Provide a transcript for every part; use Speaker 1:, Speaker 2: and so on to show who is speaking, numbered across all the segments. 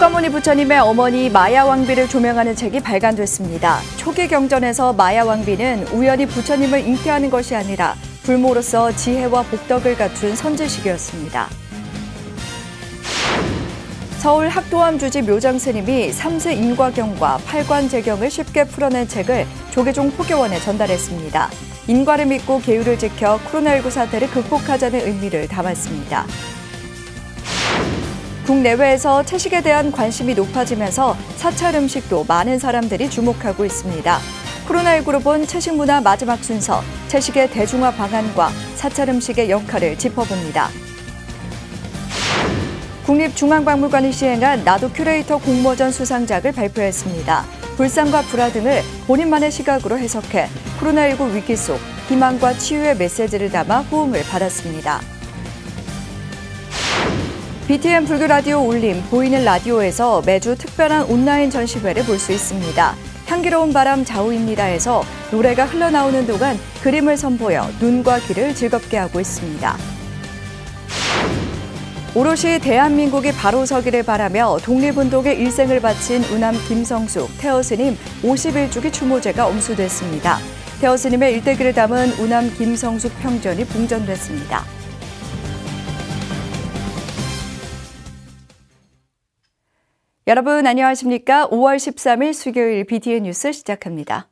Speaker 1: 석가모니 부처님의 어머니 마야왕비를 조명하는 책이 발간됐습니다. 초기 경전에서 마야왕비는 우연히 부처님을 잉태하는 것이 아니라 불모로서 지혜와 복덕을 갖춘 선지식이었습니다. 서울 학도암 주지 묘장스님이 3세 인과경과 8관 재경을 쉽게 풀어낸 책을 조계종 포교원에 전달했습니다. 인과를 믿고 계율을 지켜 코로나19 사태를 극복하자는 의미를 담았습니다. 국내외에서 채식에 대한 관심이 높아지면서 사찰 음식도 많은 사람들이 주목하고 있습니다. 코로나19로 본 채식 문화 마지막 순서, 채식의 대중화 방안과 사찰 음식의 역할을 짚어봅니다. 국립중앙박물관이 시행한 나도 큐레이터 공모전 수상작을 발표했습니다. 불상과 불화 등을 본인만의 시각으로 해석해 코로나19 위기 속 희망과 치유의 메시지를 담아 호응을 받았습니다. BTN 불교 라디오 울림 보이는 라디오에서 매주 특별한 온라인 전시회를 볼 수 있습니다. 향기로운 바람 좌우입니다에서 노래가 흘러나오는 동안 그림을 선보여 눈과 귀를 즐겁게 하고 있습니다. 오롯이 대한민국이 바로 서기를 바라며 독립운동에 일생을 바친 우남 김성숙 태어스님 51주기 추모제가 엄수됐습니다. 태어스님의 일대기를 담은 우남 김성숙 평전이 봉전됐습니다. 여러분 안녕하십니까? 5월 13일 수요일 BTN 뉴스 시작합니다.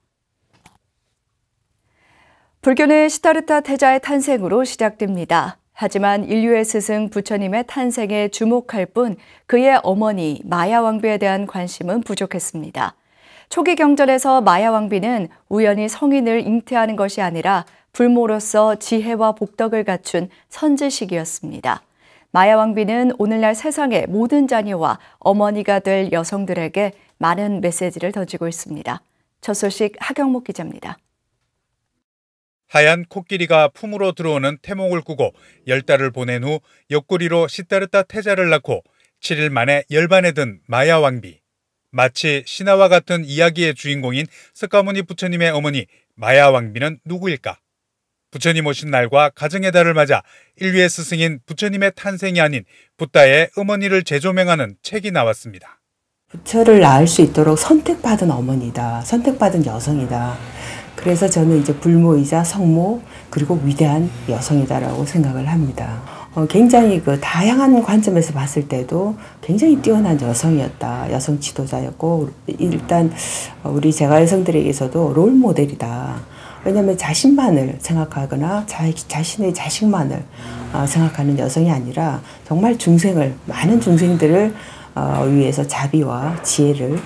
Speaker 1: 불교는 시타르타 태자의 탄생으로 시작됩니다. 하지만 인류의 스승 부처님의 탄생에 주목할 뿐 그의 어머니 마야왕비에 대한 관심은 부족했습니다. 초기 경전에서 마야왕비는 우연히 성인을 잉태하는 것이 아니라 불모로서 지혜와 복덕을 갖춘 선지식이었습니다. 마야왕비는 오늘날 세상의 모든 자녀와 어머니가 될 여성들에게 많은 메시지를 던지고 있습니다. 첫 소식 하경목 기자입니다.
Speaker 2: 하얀 코끼리가 품으로 들어오는 태몽을 꾸고 10달을 보낸 후 옆구리로 시타르타 태자를 낳고 7일 만에 열반에 든 마야왕비. 마치 신화와 같은 이야기의 주인공인 석가모니 부처님의 어머니 마야왕비는 누구일까? 부처님 오신 날과 가정의 달을 맞아 인류의 스승인 부처님의 탄생이 아닌 붓다의 어머니를 재조명하는 책이 나왔습니다.
Speaker 3: 부처를 낳을 수 있도록 선택받은 어머니다. 선택받은 여성이다. 그래서 저는 이제 불모이자 성모 그리고 위대한 여성이다라고 생각을 합니다. 굉장히 그 다양한 관점에서 봤을 때도 굉장히 뛰어난 여성이었다. 여성 지도자였고 일단 우리 제가 여성들에게서도 롤 모델이다. 왜냐하면 자신만을 생각하거나 자신의 자식만을 생각하는 여성이 아니라 정말 많은 중생들을 위해서 자비와 지혜를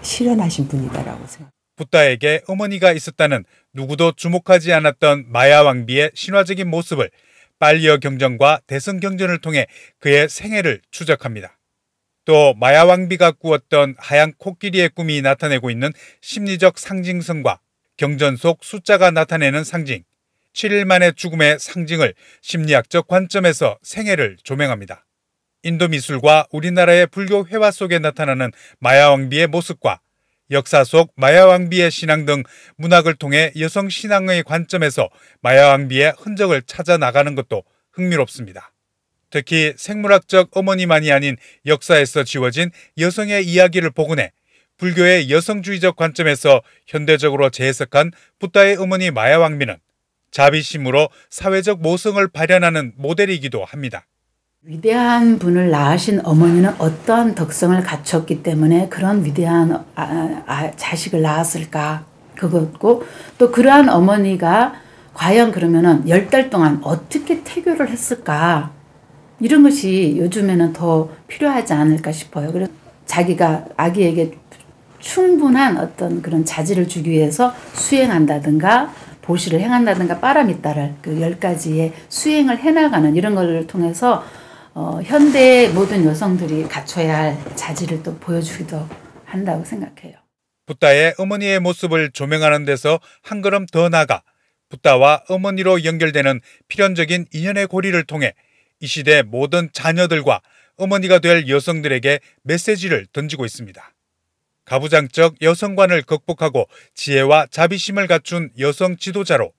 Speaker 3: 실현하신 분이다라고 생각합니다.
Speaker 2: 붓다에게 어머니가 있었다는 누구도 주목하지 않았던 마야왕비의 신화적인 모습을 빨리어 경전과 대성 경전을 통해 그의 생애를 추적합니다. 또 마야왕비가 꾸었던 하얀 코끼리의 꿈이 나타내고 있는 심리적 상징성과 경전 속 숫자가 나타내는 상징, 7일 만의 죽음의 상징을 심리학적 관점에서 생애를 조명합니다. 인도 미술과 우리나라의 불교 회화 속에 나타나는 마야왕비의 모습과 역사 속 마야왕비의 신앙 등 문학을 통해 여성 신앙의 관점에서 마야왕비의 흔적을 찾아 나가는 것도 흥미롭습니다. 특히 생물학적 어머니만이 아닌 역사에서 지워진 여성의 이야기를 복원해 불교의 여성주의적 관점에서 현대적으로 재해석한 붓다의 어머니 마야왕비는 자비심으로 사회적 모성을 발현하는 모델이기도 합니다.
Speaker 4: 위대한 분을 낳으신 어머니는 어떠한 덕성을 갖췄기 때문에 그런 위대한 자식을 낳았을까? 그것고 또 그러한 어머니가 과연 그러면은 10달 동안 어떻게 태교를 했을까? 이런 것이 요즘에는 더 필요하지 않을까 싶어요. 그래서 자기가 아기에게 충분한 어떤 그런 자질을 주기 위해서 수행한다든가 보시를 행한다든가 빠라미따를 그 10가지의 수행을 해나가는 이런 걸 통해서 현대의 모든 여성들이 갖춰야 할 자질을 또 보여주기도 한다고 생각해요.
Speaker 2: 붓다의 어머니의 모습을 조명하는 데서 한 걸음 더 나아가 붓다와 어머니로 연결되는 필연적인 인연의 고리를 통해 이 시대 모든 자녀들과 어머니가 될 여성들에게 메시지를 던지고 있습니다. 가부장적 여성관을 극복하고 지혜와 자비심을 갖춘 여성 지도자로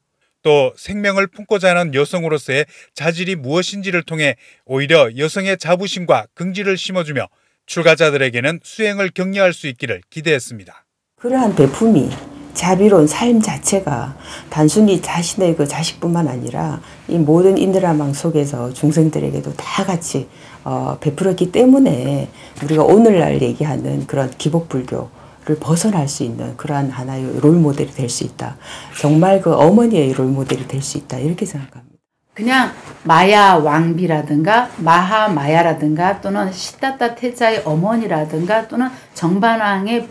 Speaker 2: 또 생명을 품고자 하는 여성으로서의 자질이 무엇인지를 통해 오히려 여성의 자부심과 긍지를 심어주며 출가자들에게는 수행을 격려할 수 있기를 기대했습니다.
Speaker 3: 그러한 배품이 자비로운 삶 자체가 단순히 자신의 그 자식뿐만 아니라 이 모든 인드라망 속에서 중생들에게도 다 같이 베풀었기 때문에 우리가 오늘날 얘기하는 그런 기복불교를 벗어날 수 있는 그러한 하나의 롤모델이 될 수 있다. 정말 그 어머니의 롤모델이 될 수 있다. 이렇게 생각합니다.
Speaker 4: 그냥 마야 왕비라든가 마하마야라든가 또는 시타타 태자의 어머니라든가 또는 정반왕의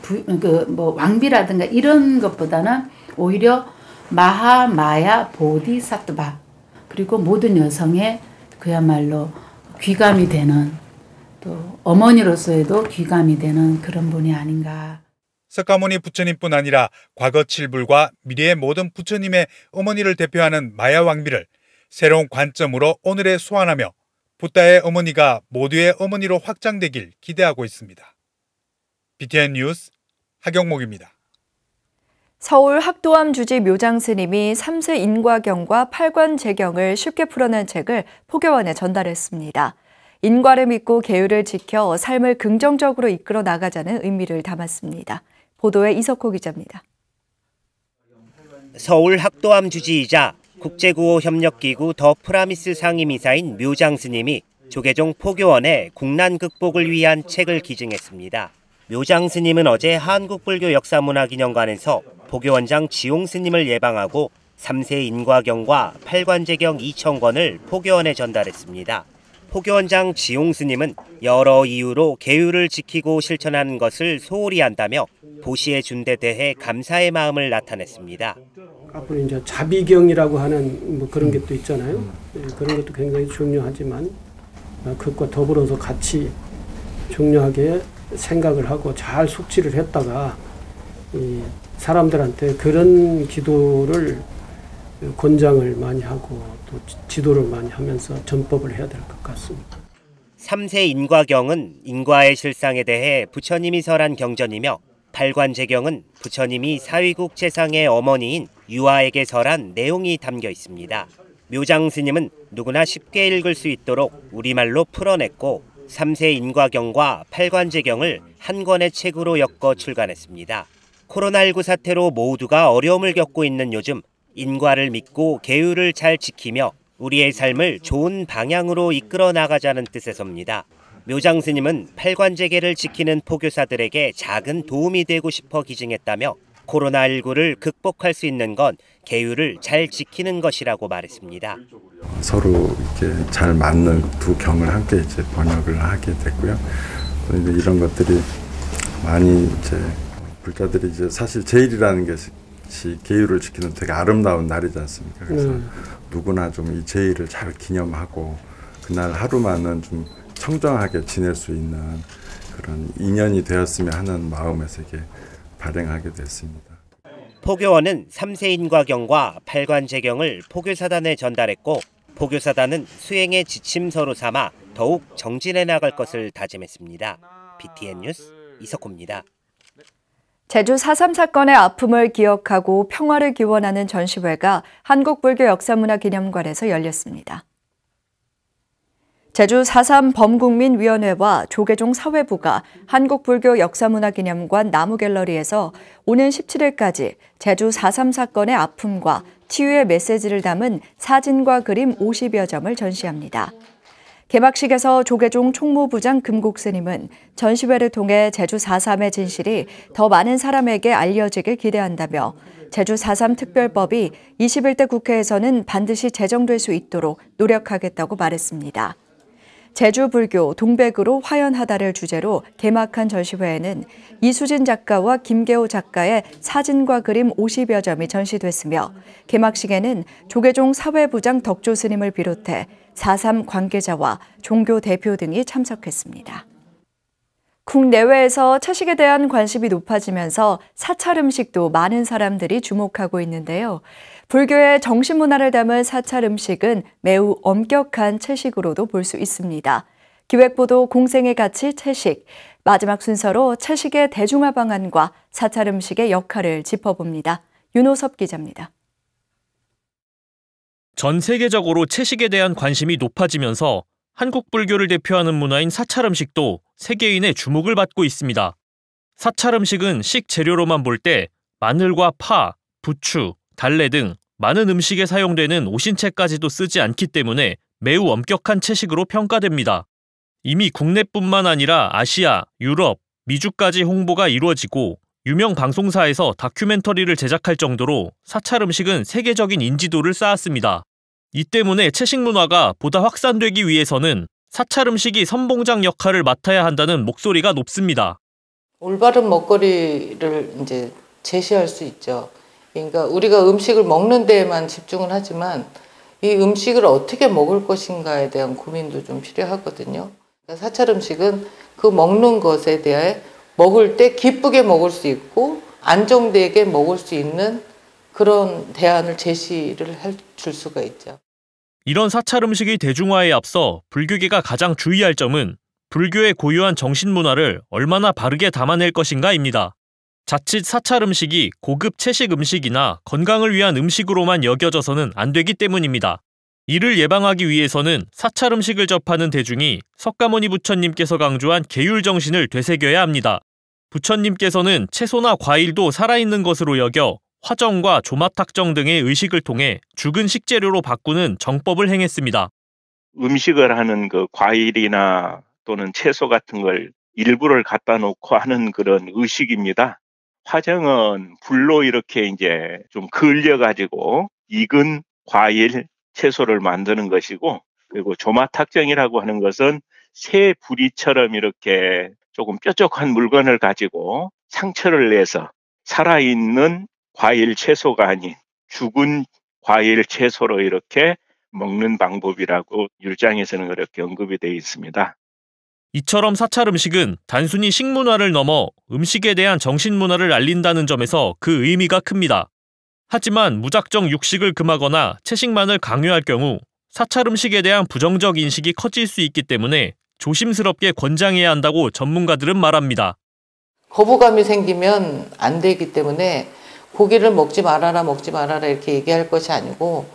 Speaker 4: 왕비라든가 이런 것보다는 오히려 마하마야 보디사트바 그리고 모든 여성의 그야말로 귀감이 되는 또 어머니로서에도 귀감이 되는 그런 분이 아닌가.
Speaker 2: 석가모니 부처님뿐 아니라 과거 칠불과 미래의 모든 부처님의 어머니를 대표하는 마야 왕비를 새로운 관점으로 오늘에 소환하며 붓다의 어머니가 모두의 어머니로 확장되길 기대하고 있습니다. BTN 뉴스 하경목입니다.
Speaker 1: 서울 학도암 주지 묘장 스님이 3세 인과경과 8관 재경을 쉽게 풀어낸 책을 포교원에 전달했습니다. 인과를 믿고 계율을 지켜 삶을 긍정적으로 이끌어 나가자는 의미를 담았습니다. 보도에 이석호 기자입니다.
Speaker 5: 서울 학도암 주지이자 국제구호협력기구 더 프라미스 상임이사인 묘장 스님이 조계종 포교원에 국난 극복을 위한 책을 기증했습니다. 묘장 스님은 어제 한국불교역사문화기념관에서 포교원장 지용 스님을 예방하고 3세 인과경과 8관제경 2,000권을 포교원에 전달했습니다. 포교원장 지용 스님은 여러 이유로 계율을 지키고 실천하는 것을 소홀히 한다며 보시해 준 데 대해 감사의 마음을 나타냈습니다.
Speaker 6: 앞으로 이제 자비경이라고 하는 뭐 그런 게 또 있잖아요. 그런 것도 굉장히 중요하지만 그것과 더불어서 같이 중요하게 생각을 하고 잘 숙지를 했다가 이 사람들한테 그런 기도를 권장을 많이 하고 또 지도를 많이 하면서 전법을 해야 될 것 같습니다.
Speaker 5: 3세 인과경은 인과의 실상에 대해 부처님이 설한 경전이며 8관제경은 부처님이 사위국 재상의 어머니인 유아에게 설한 내용이 담겨 있습니다. 묘장 스님은 누구나 쉽게 읽을 수 있도록 우리말로 풀어냈고 3세 인과경과 8관제경을 한 권의 책으로 엮어 출간했습니다. 코로나19 사태로 모두가 어려움을 겪고 있는 요즘 인과를 믿고 계율을 잘 지키며 우리의 삶을 좋은 방향으로 이끌어 나가자는 뜻에서입니다. 묘장 스님은 8관제계를 지키는 포교사들에게 작은 도움이 되고 싶어 기증했다며 코로나19를 극복할 수 있는 건 계율을 잘 지키는 것이라고 말했습니다.
Speaker 7: 서로 이렇게 잘 맞는 두 경을 함께 이제 번역을 하게 됐고요. 이제 이런 것들이 많이 이제 불자들이 이제 사실 제일이라는 것이 계율을 지키는 되게 아름다운 날이지 않습니까? 그래서 누구나 좀 이 제일을 잘 기념하고 그날 하루만은 좀 청정하게 지낼 수 있는 그런 인연이 되었으면 하는 마음에서 이게 발행하게 됐습니다.
Speaker 5: 포교원은 3세 인과경과 8관제경을 포교사단에 전달했고 포교사단은 수행의 지침서로 삼아 더욱 정진해 나갈 것을 다짐했습니다. BTN 뉴스 이석호입니다.
Speaker 1: 제주 4.3 사건의 아픔을 기억하고 평화를 기원하는 전시회가 한국불교역사문화기념관에서 열렸습니다. 제주 4.3 범국민위원회와 조계종 사회부가 한국불교역사문화기념관 나무갤러리에서 오는 17일까지 제주 4.3 사건의 아픔과 치유의 메시지를 담은 사진과 그림 50여 점을 전시합니다. 개막식에서 조계종 총무부장 금곡스님은 전시회를 통해 제주 4.3의 진실이 더 많은 사람에게 알려지길 기대한다며 제주 4.3 특별법이 21대 국회에서는 반드시 제정될 수 있도록 노력하겠다고 말했습니다. 제주 불교 동백으로 화연하다를 주제로 개막한 전시회에는 이수진 작가와 김계호 작가의 사진과 그림 50여 점이 전시됐으며 개막식에는 조계종 사회부장 덕조 스님을 비롯해 4.3 관계자와 종교 대표 등이 참석했습니다. 국내외에서 채식에 대한 관심이 높아지면서 사찰 음식도 많은 사람들이 주목하고 있는데요. 불교의 정신문화를 담은 사찰 음식은 매우 엄격한 채식으로도 볼 수 있습니다. 기획보도 공생의 가치 채식, 마지막 순서로 채식의 대중화 방안과 사찰 음식의 역할을 짚어봅니다. 윤호섭 기자입니다.
Speaker 8: 전 세계적으로 채식에 대한 관심이 높아지면서 한국 불교를 대표하는 문화인 사찰 음식도 세계인의 주목을 받고 있습니다. 사찰 음식은 식재료로만 볼 때 마늘과 파, 부추, 달래 등 많은 음식에 사용되는 오신채까지도 쓰지 않기 때문에 매우 엄격한 채식으로 평가됩니다. 이미 국내뿐만 아니라 아시아, 유럽, 미주까지 홍보가 이루어지고 유명 방송사에서 다큐멘터리를 제작할 정도로 사찰 음식은 세계적인 인지도를 쌓았습니다. 이 때문에 채식 문화가 보다 확산되기 위해서는 사찰 음식이 선봉장 역할을 맡아야 한다는 목소리가 높습니다.
Speaker 9: 올바른 먹거리를 이제 제시할 수 있죠. 그러니까 우리가 음식을 먹는 데에만 집중을 하지만 이 음식을 어떻게 먹을 것인가에 대한 고민도 좀 필요하거든요. 그러니까 사찰 음식은 그 먹는 것에 대해 먹을 때 기쁘게 먹을 수 있고 안정되게 먹을 수 있는 그런 대안을 제시를 해줄 수가 있죠.
Speaker 8: 이런 사찰 음식의 대중화에 앞서 불교계가 가장 주의할 점은 불교의 고유한 정신문화를 얼마나 바르게 담아낼 것인가입니다. 자칫 사찰 음식이 고급 채식 음식이나 건강을 위한 음식으로만 여겨져서는 안 되기 때문입니다. 이를 예방하기 위해서는 사찰 음식을 접하는 대중이 석가모니 부처님께서 강조한 계율 정신을 되새겨야 합니다. 부처님께서는 채소나 과일도 살아있는 것으로 여겨 화정과 조마탁정 등의 의식을 통해 죽은 식재료로 바꾸는 정법을 행했습니다.
Speaker 10: 음식을 하는 그 과일이나 또는 채소 같은 걸 일부를 갖다 놓고 하는 그런 의식입니다. 화정은 불로 이렇게 이제 좀 그을려가지고 익은 과일, 채소를 만드는 것이고, 그리고 조마탁정이라고 하는 것은 새 부리처럼 이렇게 조금 뾰족한 물건을 가지고 상처를 내서 살아있는 과일, 채소가 아닌 죽은 과일, 채소로 이렇게 먹는 방법이라고 율장에서는 그렇게 언급이 되어 있습니다.
Speaker 8: 이처럼 사찰 음식은 단순히 식문화를 넘어 음식에 대한 정신문화를 알린다는 점에서 그 의미가 큽니다. 하지만 무작정 육식을 금하거나 채식만을 강요할 경우 사찰 음식에 대한 부정적 인식이 커질 수 있기 때문에 조심스럽게 권장해야 한다고 전문가들은 말합니다.
Speaker 9: 거부감이 생기면 안 되기 때문에 고기를 먹지 말아라 이렇게 얘기할 것이 아니고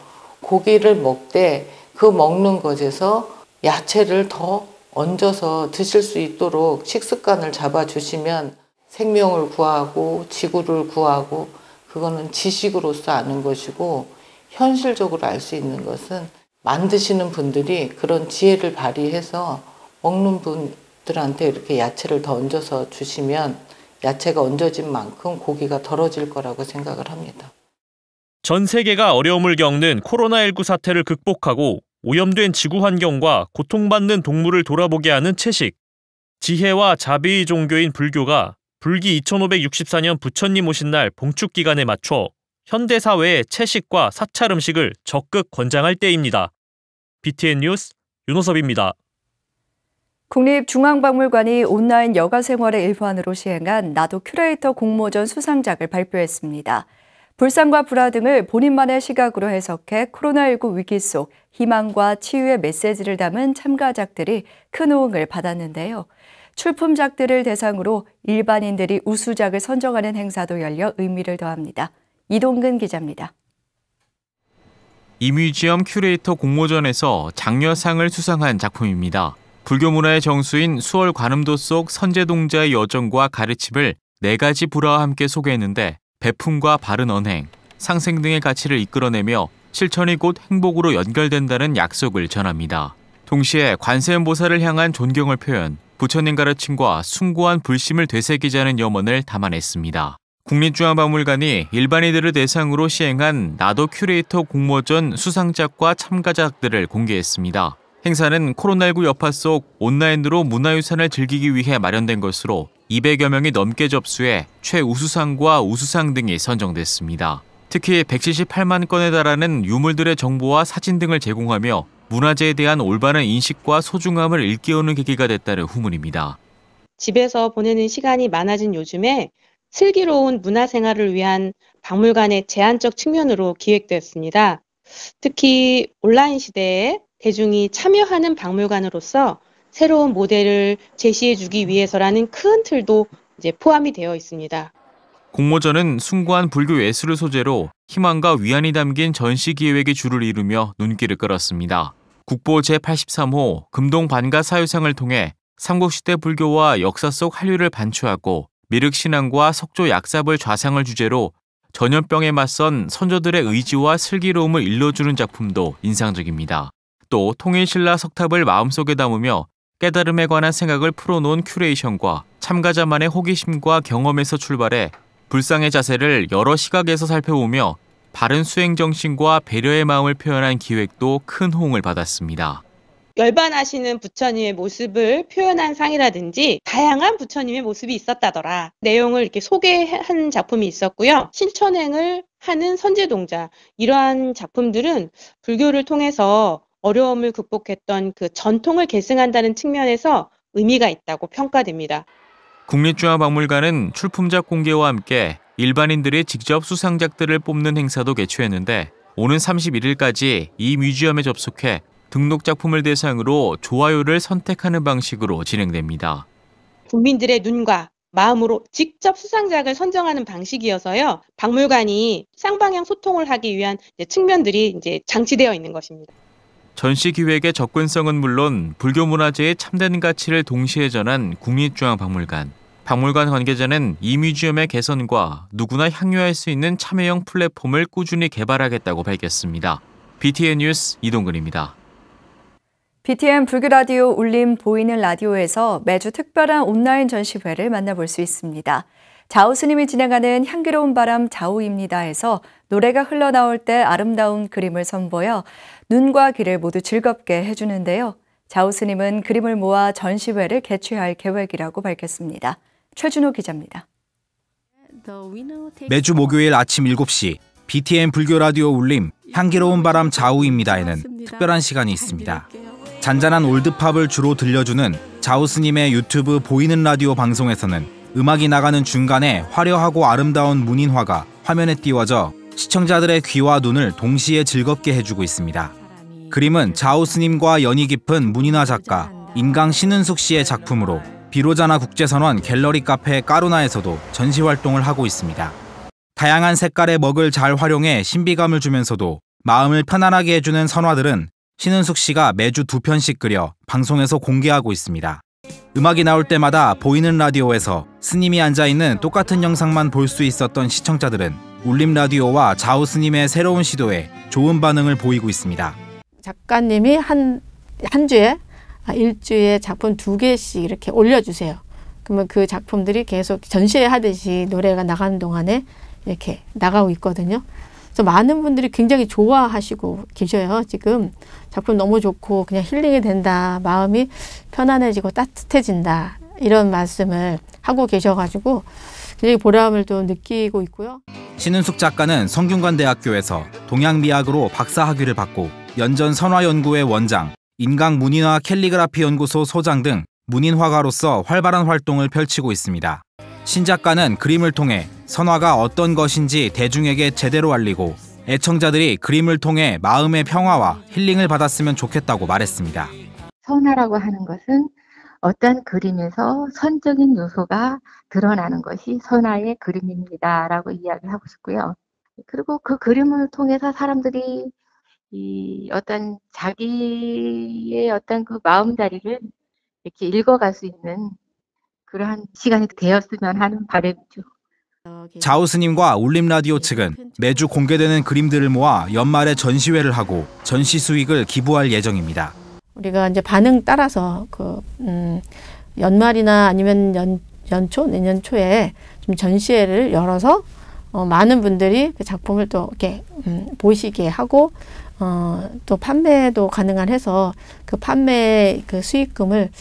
Speaker 9: 고기를 먹되 그 먹는 것에서 야채를 더 얹어서 드실 수 있도록 식습관을 잡아주시면 생명을 구하고 지구를 구하고 그거는 지식으로서 아는 것이고 현실적으로 알 수 있는 것은 만드시는 분들이 그런 지혜를 발휘해서 먹는 분들한테 이렇게 야채를 더 얹어서 주시면 야채가 얹어진 만큼 고기가 덜어질 거라고 생각을 합니다.
Speaker 8: 전 세계가 어려움을 겪는 코로나19 사태를 극복하고 오염된 지구 환경과 고통받는 동물을 돌아보게 하는 채식. 지혜와 자비의 종교인 불교가 불기 2564년 부처님 오신 날 봉축 기간에 맞춰 현대사회의 채식과 사찰 음식을 적극 권장할 때입니다. BTN 뉴스 윤호섭입니다.
Speaker 1: 국립중앙박물관이 온라인 여가 생활의 일환으로 시행한 나도 큐레이터 공모전 수상작을 발표했습니다. 불상과 불화 등을 본인만의 시각으로 해석해 코로나19 위기 속 희망과 치유의 메시지를 담은 참가작들이 큰 호응을 받았는데요. 출품작들을 대상으로 일반인들이 우수작을 선정하는 행사도 열려 의미를 더합니다. 이동근 기자입니다.
Speaker 11: 이뮤지엄 큐레이터 공모전에서 장려상을 수상한 작품입니다. 불교 문화의 정수인 수월 관음도 속 선제동자의 여정과 가르침을 4가지 불화와 함께 소개했는데 베품과 바른 언행, 상생 등의 가치를 이끌어내며 실천이 곧 행복으로 연결된다는 약속을 전합니다. 동시에 관세음보살을 향한 존경을 표현, 부처님 가르침과 숭고한 불심을 되새기자는 염원을 담아냈습니다. 국립중앙박물관이 일반인들을 대상으로 시행한 나도 큐레이터 공모전 수상작과 참가작들을 공개했습니다. 행사는 코로나19 여파 속 온라인으로 문화유산을 즐기기 위해 마련된 것으로 200여 명이 넘게 접수해 최우수상과 우수상 등이 선정됐습니다. 특히 178만 건에 달하는 유물들의 정보와 사진 등을 제공하며 문화재에 대한 올바른 인식과 소중함을 일깨우는 계기가 됐다는 후문입니다.
Speaker 12: 집에서 보내는 시간이 많아진 요즘에 슬기로운 문화생활을 위한 박물관의 제한적 측면으로 기획되었습니다. 특히 온라인 시대에 대중이 참여하는 박물관으로서 새로운 모델을 제시해주기 위해서라는 큰 틀도 이제 포함이 되어 있습니다.
Speaker 11: 공모전은 숭고한 불교 예술을 소재로 희망과 위안이 담긴 전시 기획의 줄을 이루며 눈길을 끌었습니다. 국보 제83호 금동 반가 사유상을 통해 삼국시대 불교와 역사 속 한류를 반추하고 미륵신앙과 석조 약삽을 좌상을 주제로 전염병에 맞선 선조들의 의지와 슬기로움을 일러주는 작품도 인상적입니다. 또 통일신라 석탑을 마음속에 담으며 깨달음에 관한 생각을 풀어놓은 큐레이션과 참가자만의 호기심과 경험에서 출발해 불상의 자세를 여러 시각에서 살펴보며 바른 수행 정신과 배려의 마음을 표현한 기획도 큰 호응을 받았습니다.
Speaker 12: 열반하시는 부처님의 모습을 표현한 상이라든지 다양한 부처님의 모습이 있었다더라. 내용을 이렇게 소개한 작품이 있었고요. 실천행을 하는 선제동자, 이러한 작품들은 불교를 통해서 어려움을 극복했던 그 전통을 계승한다는 측면에서 의미가 있다고 평가됩니다.
Speaker 11: 국립중앙박물관은 출품작 공개와 함께 일반인들이 직접 수상작들을 뽑는 행사도 개최했는데 오는 31일까지 이 뮤지엄에 접속해 등록 작품을 대상으로 좋아요를 선택하는 방식으로 진행됩니다.
Speaker 12: 국민들의 눈과 마음으로 직접 수상작을 선정하는 방식이어서요. 박물관이 쌍방향 소통을 하기 위한 측면들이 이제 장치되어 있는 것입니다.
Speaker 11: 전시 기획의 접근성은 물론 불교 문화재의 참된 가치를 동시에 전한 국립중앙박물관. 박물관 관계자는 이 뮤지엄의 개선과 누구나 향유할 수 있는 참여형 플랫폼을 꾸준히 개발하겠다고 밝혔습니다. BTN 뉴스 이동근입니다.
Speaker 1: BTN 불교라디오 울림 보이는 라디오에서 매주 특별한 온라인 전시회를 만나볼 수 있습니다. 자우 스님이 진행하는 향기로운 바람 자우입니다에서 노래가 흘러나올 때 아름다운 그림을 선보여 눈과 귀를 모두 즐겁게 해주는데요. 자우 스님은 그림을 모아 전시회를 개최할 계획이라고 밝혔습니다. 최준호 기자입니다.
Speaker 13: 매주 목요일 아침 7시 BTN 불교라디오 울림 향기로운 바람 자우입니다에는 특별한 시간이 있습니다. 잔잔한 올드팝을 주로 들려주는 자우 스님의 유튜브 보이는 라디오 방송에서는 음악이 나가는 중간에 화려하고 아름다운 문인화가 화면에 띄워져 시청자들의 귀와 눈을 동시에 즐겁게 해주고 있습니다. 그림은 자우 스님과 연이 깊은 문인화 작가 인강 신은숙 씨의 작품으로 비로자나 국제선원 갤러리 카페 까루나에서도 전시 활동을 하고 있습니다. 다양한 색깔의 먹을 잘 활용해 신비감을 주면서도 마음을 편안하게 해주는 선화들은 신은숙 씨가 매주 2편씩 그려 방송에서 공개하고 있습니다. 음악이 나올 때마다 보이는 라디오에서 스님이 앉아있는 똑같은 영상만 볼 수 있었던 시청자들은 울림 라디오와 자우 스님의 새로운 시도에 좋은 반응을 보이고 있습니다.
Speaker 14: 작가님이 한 주에 일주에 작품 2개씩 이렇게 올려주세요. 그러면 그 작품들이 계속 전시하듯이 노래가 나가는 동안에 이렇게 나가고 있거든요. 그래서 많은 분들이 굉장히 좋아하시고 계셔요. 지금 작품 너무 좋고 그냥 힐링이 된다. 마음이 편안해지고 따뜻해진다. 이런 말씀을 하고 계셔가지고 굉장히 보람을 또 느끼고 있고요.
Speaker 13: 신은숙 작가는 성균관대학교에서 동양미학으로 박사학위를 받고 연전 선화연구회 원장, 인강 문인화 캘리그라피 연구소 소장 등 문인화가로서 활발한 활동을 펼치고 있습니다. 신 작가는 그림을 통해 선화가 어떤 것인지 대중에게 제대로 알리고 애청자들이 그림을 통해 마음의 평화와 힐링을 받았으면 좋겠다고 말했습니다.
Speaker 15: 선화라고 하는 것은 어떤 그림에서 선적인 요소가 드러나는 것이 선화의 그림입니다라고 이야기하고 싶고요. 그리고 그 그림을 통해서 사람들이 이 어떤 자기의 어떤 그 마음자리를 이렇게 읽어갈 수 있는 그러한 시간이 되었으면 하는 바람이죠.
Speaker 13: 자우 스님과 울림 라디오 측은 매주 공개되는 그림들을 모아 연말에 전시회를 하고 전시 수익을 기부할 예정입니다.
Speaker 14: 우리가 이제 반응 따라서 연말이나 아니면 연초, 내년 초에 좀 전시회를 열어서 많은 분들이 그 작품을 또 이렇게 보시게 하고 또 판매도 가능한 해서 그 판매 그 수익금을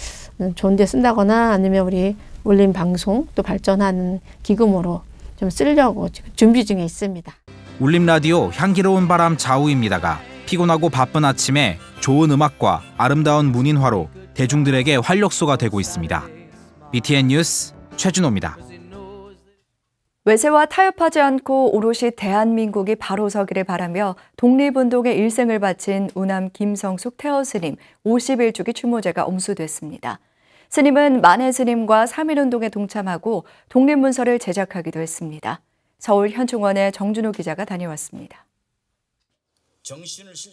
Speaker 14: 좋은 데 쓴다거나 아니면 우리 울림 방송 또 발전하는 기금으로 좀 쓰려고 지금 준비 중에 있습니다.
Speaker 13: 울림 라디오 향기로운 바람 자우입니다가 피곤하고 바쁜 아침에 좋은 음악과 아름다운 문인화로 대중들에게 활력소가 되고 있습니다. BTN 뉴스 최준호입니다.
Speaker 1: 외세와 타협하지 않고 오롯이 대한민국이 바로 서기를 바라며 독립운동의 일생을 바친 우남 김성숙 태어스님 51주기 추모제가 엄수됐습니다. 스님은 만해 스님과 3.1운동에 동참하고 독립문서를 제작하기도 했습니다. 서울 현충원에 정준호 기자가 다녀왔습니다.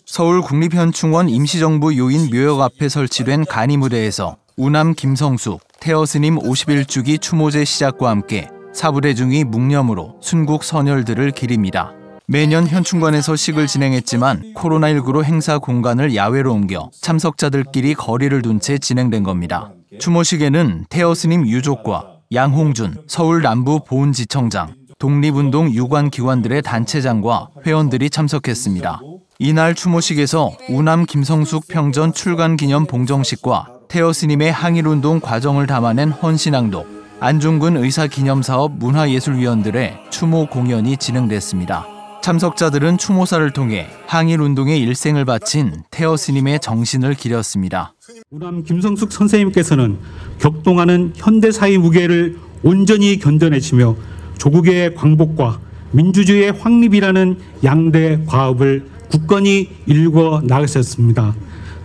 Speaker 13: 서울 국립현충원 임시정부 요인 묘역 앞에 설치된 간이무대에서 우남 김성숙, 태어스님 51주기 추모제 시작과 함께 사부대중이 묵념으로 순국 선열들을 기립니다. 매년 현충관에서 식을 진행했지만 코로나19로 행사 공간을 야외로 옮겨 참석자들끼리 거리를 둔 채 진행된 겁니다. 추모식에는 태어스님 유족과 양홍준 서울 남부보훈지청장, 독립운동 유관기관들의 단체장과 회원들이 참석했습니다. 이날 추모식에서 우남 김성숙 평전 출간기념 봉정식과 태어스님의 항일운동 과정을 담아낸 헌신낭독, 안중근 의사기념사업 문화예술위원들의 추모 공연이 진행됐습니다. 참석자들은 추모사를 통해 항일운동의 일생을 바친 태어스님의 정신을 기렸습니다.
Speaker 16: 우남 김성숙 선생님께서는 격동하는 현대사의 무게를 온전히 견뎌내시며 조국의 광복과 민주주의의 확립이라는 양대 과업을 굳건히 일궈 나가셨습니다.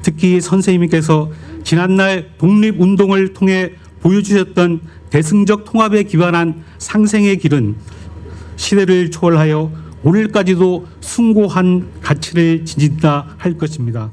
Speaker 16: 특히 선생님께서 지난날 독립운동을 통해 보여주셨던 대승적 통합에 기반한 상생의 길은 시대를 초월하여 오늘까지도 숭고한 가치를 지닌다 할 것입니다.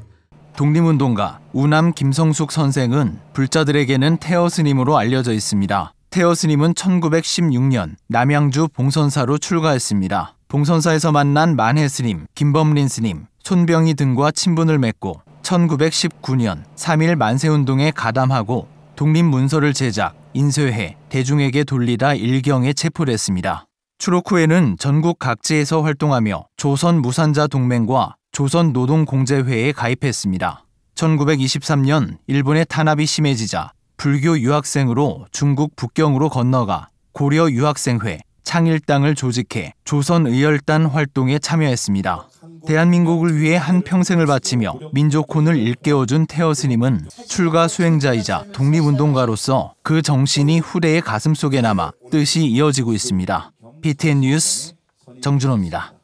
Speaker 13: 독립운동가 우남 김성숙 선생은 불자들에게는 태어스님으로 알려져 있습니다. 태어스님은 1916년 남양주 봉선사로 출가했습니다. 봉선사에서 만난 만해스님, 김범린 스님, 손병희 등과 친분을 맺고 1919년 3.1 만세운동에 가담하고 독립문서를 제작, 인쇄해 대중에게 돌리다 일경에 체포됐습니다. 추록 후에는 전국 각지에서 활동하며 조선무산자 동맹과 조선노동공제회에 가입했습니다. 1923년 일본의 탄압이 심해지자 불교 유학생으로 중국 북경으로 건너가 고려 유학생회, 창일당을 조직해 조선의열단 활동에 참여했습니다. 대한민국을 위해 한 평생을 바치며 민족혼을 일깨워준 태어스님은 출가 수행자이자 독립운동가로서 그 정신이 후대의 가슴속에 남아 뜻이 이어지고 있습니다. BTN 뉴스 정준호입니다.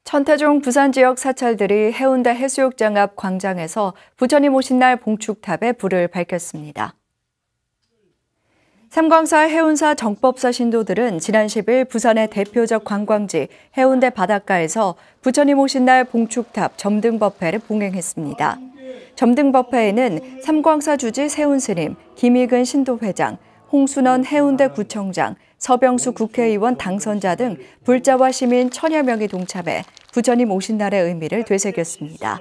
Speaker 1: 천태종 부산 지역 사찰들이 해운대 해수욕장 앞 광장에서 부처님 오신 날 봉축탑에 불을 밝혔습니다. 삼광사 해운사 정법사 신도들은 지난 10일 부산의 대표적 관광지 해운대 바닷가에서 부처님 오신 날 봉축탑 점등법회를 봉행했습니다. 점등법회에는 삼광사 주지 세운스님, 김익은 신도회장, 홍순원 해운대 구청장, 서병수 국회의원 당선자 등 불자와 시민 1000여 명이 동참해 부처님 오신 날의 의미를 되새겼습니다.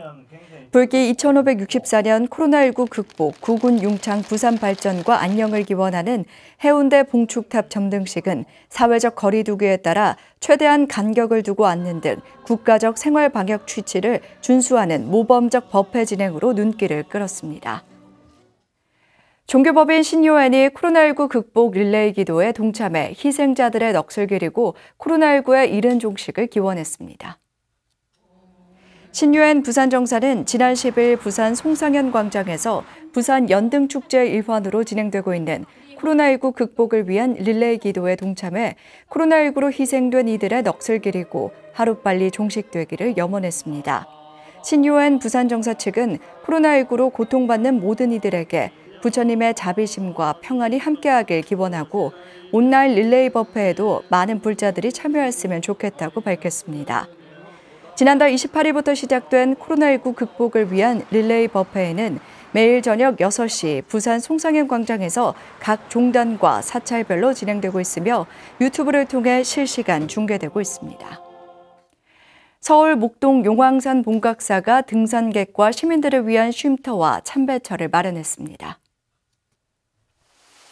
Speaker 1: 불기 2564년 코로나19 극복, 구군 융창 부산 발전과 안녕을 기원하는 해운대 봉축탑 점등식은 사회적 거리 두기에 따라 최대한 간격을 두고 앉는 등 국가적 생활 방역 취지를 준수하는 모범적 법회 진행으로 눈길을 끌었습니다. 종교법인 신요한이 코로나19 극복 릴레이 기도에 동참해 희생자들의 넋을 기리고 코로나19의 이른 종식을 기원했습니다. 신요한 부산정사는 지난 10일 부산 송상현 광장에서 부산 연등축제 일환으로 진행되고 있는 코로나19 극복을 위한 릴레이 기도에 동참해 코로나19로 희생된 이들의 넋을 기리고 하루빨리 종식되기를 염원했습니다. 신요한 부산정사 측은 코로나19로 고통받는 모든 이들에게 부처님의 자비심과 평안이 함께하길 기원하고 온라인 릴레이 법회에도 많은 불자들이 참여했으면 좋겠다고 밝혔습니다. 지난달 28일부터 시작된 코로나19 극복을 위한 릴레이 법회에는 매일 저녁 6시 부산 송상현 광장에서 각 종단과 사찰별로 진행되고 있으며 유튜브를 통해 실시간 중계되고 있습니다. 서울 목동 용왕산 본각사가 등산객과 시민들을 위한 쉼터와 참배처를 마련했습니다.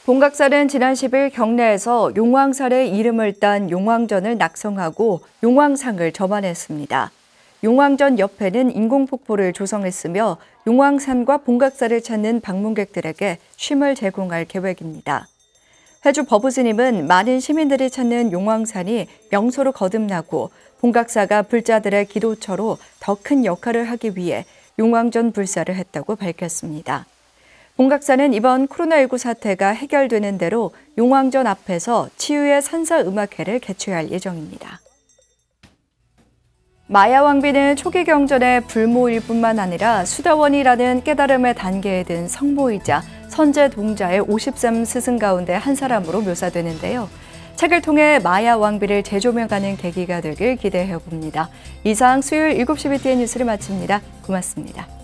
Speaker 1: 본각사는 지난 10일 경내에서 용왕산의 이름을 딴 용왕전을 낙성하고 용왕상을 점안했습니다. 용왕전 옆에는 인공폭포를 조성했으며 용왕산과 본각사를 찾는 방문객들에게 쉼을 제공할 계획입니다. 회주 법우스님은 많은 시민들이 찾는 용왕산이 명소로 거듭나고 본각사가 불자들의 기도처로 더 큰 역할을 하기 위해 용왕전 불사를 했다고 밝혔습니다. 본각사는 이번 코로나19 사태가 해결되는 대로 용왕전 앞에서 치유의 산사음악회를 개최할 예정입니다. 마야 왕비는 초기 경전의 불모일 뿐만 아니라 수다원이라는 깨달음의 단계에 든 성모이자 선제 동자의 53스승 가운데 한 사람으로 묘사되는데요. 책을 통해 마야 왕비를 재조명하는 계기가 되길 기대해 봅니다. 이상 수요일 7시 BTN 뉴스를 마칩니다. 고맙습니다.